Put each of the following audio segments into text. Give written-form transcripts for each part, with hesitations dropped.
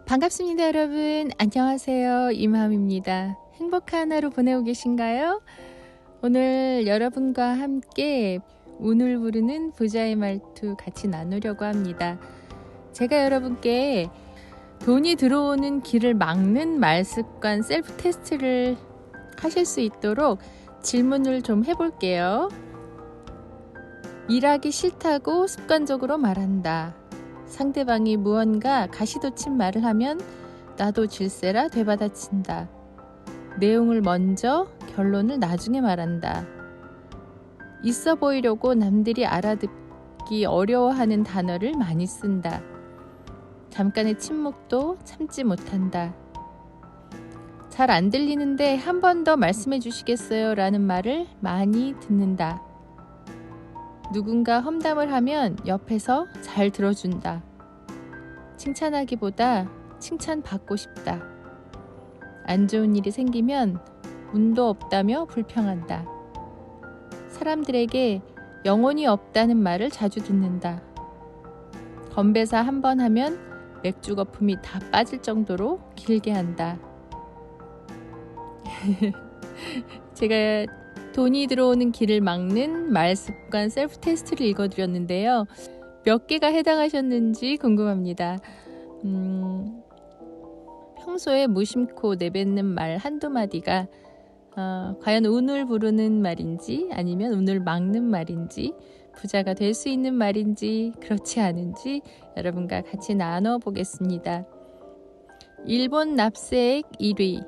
반갑습니다, 여러분. 안녕하세요. 이마음입니다. 행복한 하루 보내고 계신가요? 오늘 여러분과 함께 운을 부르는 부자의 말투 같이 나누려고 합니다. 제가 여러분께 돈이 들어오는 길을 막는 말습관 셀프 테스트를 하실 수 있도록 질문을 좀 해볼게요. 일하기 싫다고 습관적으로 말한다. 상대방이 무언가 가시돋친 말을 하면 나도 질세라 되받아친다. 내용을 먼저, 결론을 나중에 말한다. 있어 보이려고 남들이 알아듣기 어려워하는 단어를 많이 쓴다. 잠깐의 침묵도 참지 못한다. 잘 안 들리는데 한 번 더 말씀해 주시겠어요? 라는 말을 많이 듣는다. 누군가 험담을 하면 옆에서 잘 들어준다. 칭찬하기보다 칭찬받고 싶다. 안 좋은 일이 생기면 운도 없다며 불평한다. 사람들에게 영혼이 없다는 말을 자주 듣는다. 건배사 한 번 하면 맥주 거품이 다 빠질 정도로 길게 한다. 제가 돈이 들어오는 길을 막는 말습관 셀프 테스트를 읽어드렸는데요. 몇 개가 해당하셨는지 궁금합니다. 평소에 무심코 내뱉는 말 한두 마디가 과연 운을 부르는 말인지 아니면 운을 막는 말인지 부자가 될 수 있는 말인지 그렇지 않은지 여러분과 같이 나눠보겠습니다. 일본 납세액 1위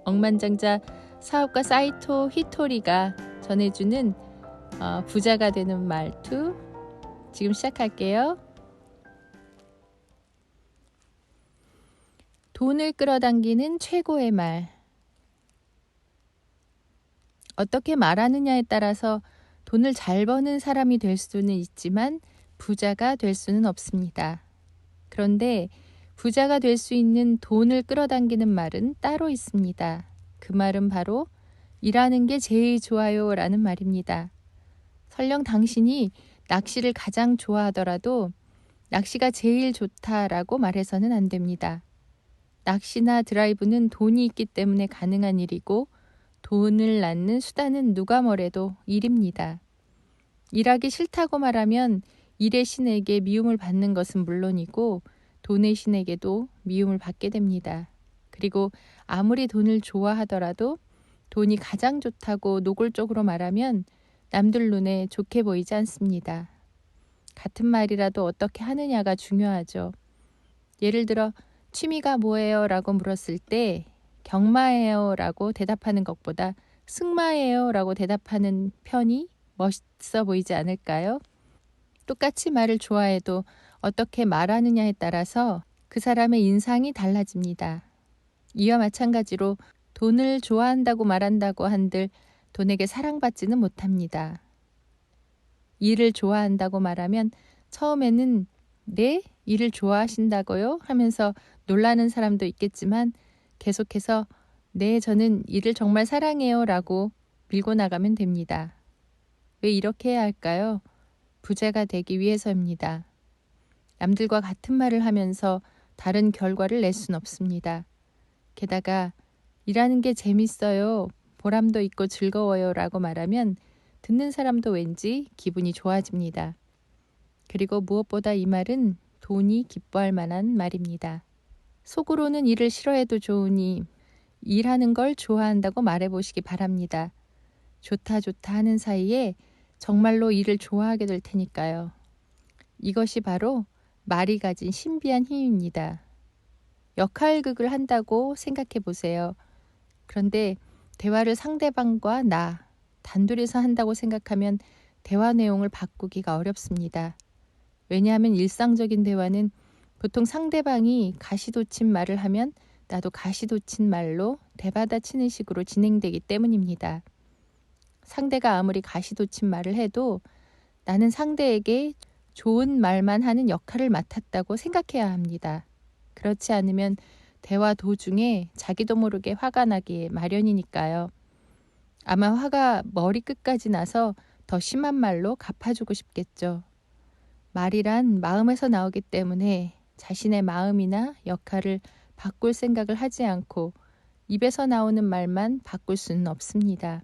억만장자 사업가 사이토 히토리가 전해주는 부자가 되는 말투 지금 시작할게요. 돈을 끌어당기는 최고의 말. 어떻게 말하느냐에 따라서 돈을 잘 버는 사람이 될 수는 있지만 부자가 될 수는 없습니다. 그런데 부자가 될 수 있는 돈을 끌어당기는 말은 따로 있습니다. 그 말은 바로 일하는 게 제일 좋아요 라는 말입니다. 설령 당신이 낚시를 가장 좋아하더라도 낚시가 제일 좋다라고 말해서는 안 됩니다. 낚시나 드라이브는 돈이 있기 때문에 가능한 일이고 돈을 낳는 수단은 누가 뭐래도 일입니다. 일하기 싫다고 말하면 일의 신에게 미움을 받는 것은 물론이고 돈의 신에게도 미움을 받게 됩니다. 그리고 아무리 돈을 좋아하더라도 돈이 가장 좋다고 노골적으로 말하면 남들 눈에 좋게 보이지 않습니다. 같은 말이라도 어떻게 하느냐가 중요하죠. 예를 들어 취미가 뭐예요? 라고 물었을 때 경마예요 라고 대답하는 것보다 승마예요 라고 대답하는 편이 멋있어 보이지 않을까요? 똑같이 말을 좋아해도 어떻게 말하느냐에 따라서 그 사람의 인상이 달라집니다. 이와 마찬가지로 돈을 좋아한다고 말한다고 한들 돈에게 사랑받지는 못합니다. 일을 좋아한다고 말하면 처음에는 네? 일을 좋아하신다고요? 하면서 놀라는 사람도 있겠지만 계속해서 네, 저는 일을 정말 사랑해요 라고 밀고 나가면 됩니다. 왜 이렇게 해야 할까요? 부자가 되기 위해서입니다. 남들과 같은 말을 하면서 다른 결과를 낼 순 없습니다. 게다가 일하는 게 재밌어요, 보람도 있고 즐거워요 라고 말하면 듣는 사람도 왠지 기분이 좋아집니다. 그리고 무엇보다 이 말은 돈이 기뻐할 만한 말입니다. 속으로는 일을 싫어해도 좋으니 일하는 걸 좋아한다고 말해보시기 바랍니다. 좋다 좋다 하는 사이에 정말로 일을 좋아하게 될 테니까요. 이것이 바로 말이 가진 신비한 힘입니다. 역할극을 한다고 생각해 보세요. 그런데 대화를 상대방과 나, 단둘이서 한다고 생각하면 대화 내용을 바꾸기가 어렵습니다. 왜냐하면 일상적인 대화는 보통 상대방이 가시돋친 말을 하면 나도 가시돋친 말로 대받아치는 식으로 진행되기 때문입니다. 상대가 아무리 가시돋친 말을 해도 나는 상대에게 좋은 말만 하는 역할을 맡았다고 생각해야 합니다. 그렇지 않으면 대화 도중에 자기도 모르게 화가 나기 마련이니까요. 아마 화가 머리끝까지 나서 더 심한 말로 갚아주고 싶겠죠. 말이란 마음에서 나오기 때문에 자신의 마음이나 역할을 바꿀 생각을 하지 않고 입에서 나오는 말만 바꿀 수는 없습니다.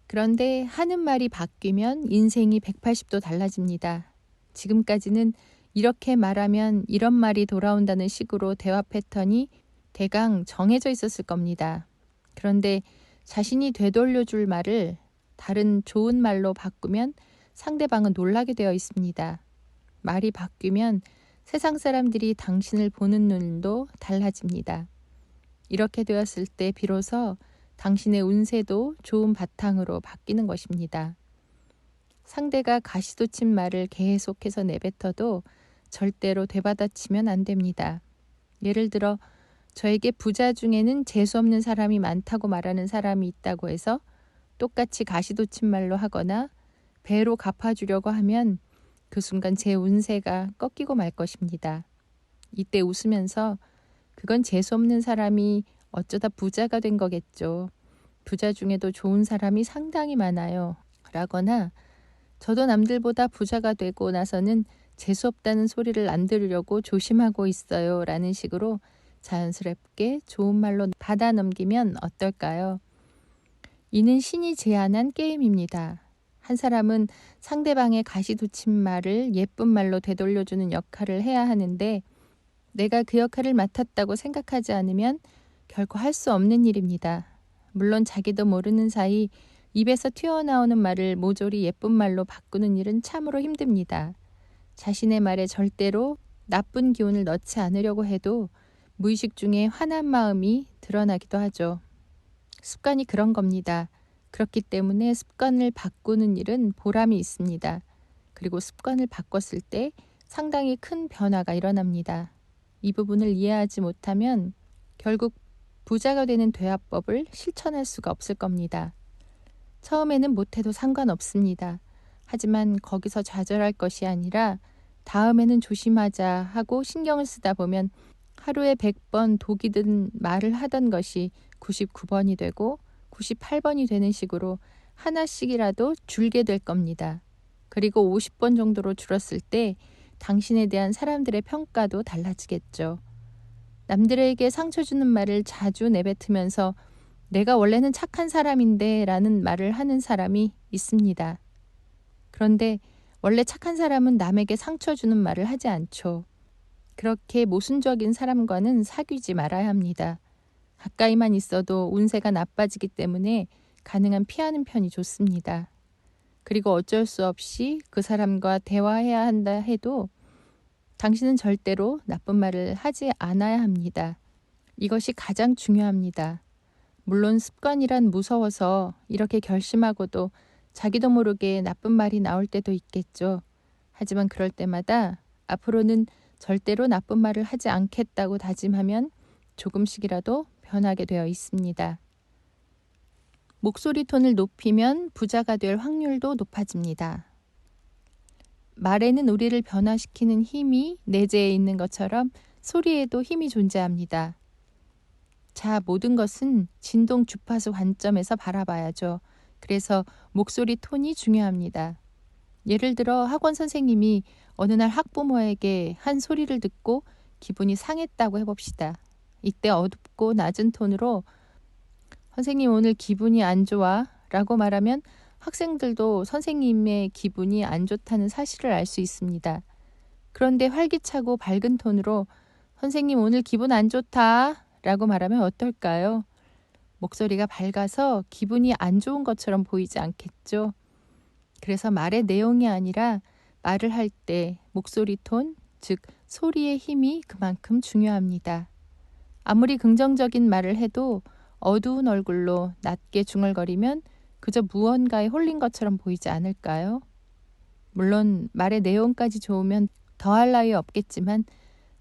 그런데 하는 말이 바뀌면 인생이 180도 달라집니다. 지금까지는 이렇게 말하면 이런 말이 돌아온다는 식으로 대화 패턴이 대강 정해져 있었을 겁니다. 그런데 자신이 되돌려 줄 말을 다른 좋은 말로 바꾸면 상대방은 놀라게 되어 있습니다. 말이 바뀌면 세상 사람들이 당신을 보는 눈도 달라집니다. 이렇게 되었을 때 비로소 당신의 운세도 좋은 바탕으로 바뀌는 것입니다. 상대가 가시돋친 말을 계속해서 내뱉어도 절대로 되받아치면 안 됩니다. 예를 들어 저에게 부자 중에는 재수없는 사람이 많다고 말하는 사람이 있다고 해서 똑같이 가시돋친 말로 하거나 배로 갚아주려고 하면 그 순간 제 운세가 꺾이고 말 것입니다. 이때 웃으면서 그건 재수없는 사람이 어쩌다 부자가 된 거겠죠. 부자 중에도 좋은 사람이 상당히 많아요. 라거나 저도 남들보다 부자가 되고 나서는 재수없다는 소리를 안 들으려고 조심하고 있어요. 라는 식으로 자연스럽게 좋은 말로 받아 넘기면 어떨까요? 이는 신이 제안한 게임입니다. 한 사람은 상대방의 가시돋친 말을 예쁜 말로 되돌려주는 역할을 해야 하는데 내가 그 역할을 맡았다고 생각하지 않으면 결코 할 수 없는 일입니다. 물론 자기도 모르는 사이 입에서 튀어나오는 말을 모조리 예쁜 말로 바꾸는 일은 참으로 힘듭니다. 자신의 말에 절대로 나쁜 기운을 넣지 않으려고 해도 무의식 중에 화난 마음이 드러나기도 하죠. 습관이 그런 겁니다. 그렇기 때문에 습관을 바꾸는 일은 보람이 있습니다. 그리고 습관을 바꿨을 때 상당히 큰 변화가 일어납니다. 이 부분을 이해하지 못하면 결국 부자가 되는 대화법을 실천할 수가 없을 겁니다. 처음에는 못해도 상관없습니다. 하지만 거기서 좌절할 것이 아니라 다음에는 조심하자 하고 신경을 쓰다 보면 하루에 100번 독이 든 말을 하던 것이 99번이 되고 98번이 되는 식으로 하나씩이라도 줄게 될 겁니다. 그리고 50번 정도로 줄었을 때 당신에 대한 사람들의 평가도 달라지겠죠. 남들에게 상처 주는 말을 자주 내뱉으면서 내가 원래는 착한 사람인데 라는 말을 하는 사람이 있습니다. 그런데 원래 착한 사람은 남에게 상처 주는 말을 하지 않죠. 그렇게 모순적인 사람과는 사귀지 말아야 합니다. 가까이만 있어도 운세가 나빠지기 때문에 가능한 피하는 편이 좋습니다. 그리고 어쩔 수 없이 그 사람과 대화해야 한다 해도 당신은 절대로 나쁜 말을 하지 않아야 합니다. 이것이 가장 중요합니다. 물론 습관이란 무서워서 이렇게 결심하고도 자기도 모르게 나쁜 말이 나올 때도 있겠죠. 하지만 그럴 때마다 앞으로는 절대로 나쁜 말을 하지 않겠다고 다짐하면 조금씩이라도 변하게 되어 있습니다. 목소리 톤을 높이면 부자가 될 확률도 높아집니다. 말에는 우리를 변화시키는 힘이 내재해 있는 것처럼 소리에도 힘이 존재합니다. 자, 모든 것은 진동 주파수 관점에서 바라봐야죠. 그래서 목소리 톤이 중요합니다. 예를 들어 학원 선생님이 어느 날 학부모에게 한 소리를 듣고 기분이 상했다고 해봅시다. 이때 어둡고 낮은 톤으로 선생님 오늘 기분이 안 좋아 라고 말하면 학생들도 선생님의 기분이 안 좋다는 사실을 알 수 있습니다. 그런데 활기차고 밝은 톤으로 선생님 오늘 기분 안 좋다 라고 말하면 어떨까요? 목소리가 밝아서 기분이 안 좋은 것처럼 보이지 않겠죠? 그래서 말의 내용이 아니라 말을 할 때 목소리 톤, 즉 소리의 힘이 그만큼 중요합니다. 아무리 긍정적인 말을 해도 어두운 얼굴로 낮게 중얼거리면 그저 무언가에 홀린 것처럼 보이지 않을까요? 물론 말의 내용까지 좋으면 더할 나위 없겠지만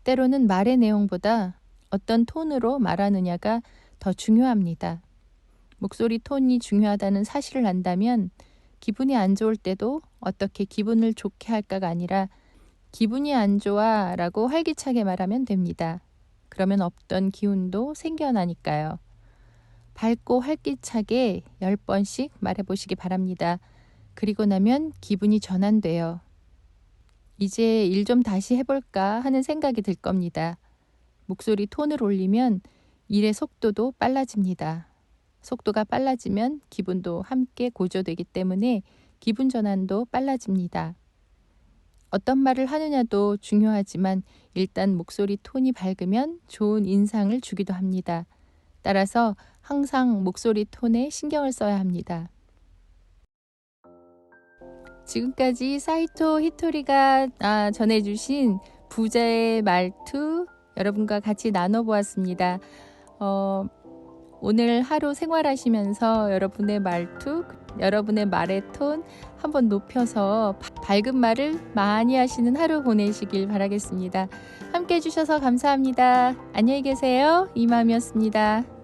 때로는 말의 내용보다 어떤 톤으로 말하느냐가 더 중요합니다. 목소리 톤이 중요하다는 사실을 안다면 기분이 안 좋을 때도 어떻게 기분을 좋게 할까가 아니라 기분이 안 좋아 라고 활기차게 말하면 됩니다. 그러면 없던 기운도 생겨나니까요. 밝고 활기차게 10번씩 말해보시기 바랍니다. 그리고 나면 기분이 전환돼요. 이제 일 좀 다시 해볼까 하는 생각이 들 겁니다. 목소리 톤을 올리면 일의 속도도 빨라집니다. 속도가 빨라지면 기분도 함께 고조되기 때문에 기분 전환도 빨라집니다. 어떤 말을 하느냐도 중요하지만 일단 목소리 톤이 밝으면 좋은 인상을 주기도 합니다. 따라서 항상 목소리 톤에 신경을 써야 합니다. 지금까지 사이토 히토리가 전해주신 부자의 말투 여러분과 같이 나눠보았습니다. 오늘 하루 생활하시면서 여러분의 말투, 여러분의 말의 톤 한번 높여서 밝은 말을 많이 하시는 하루 보내시길 바라겠습니다. 함께 해주셔서 감사합니다. 안녕히 계세요. 이맘이었습니다.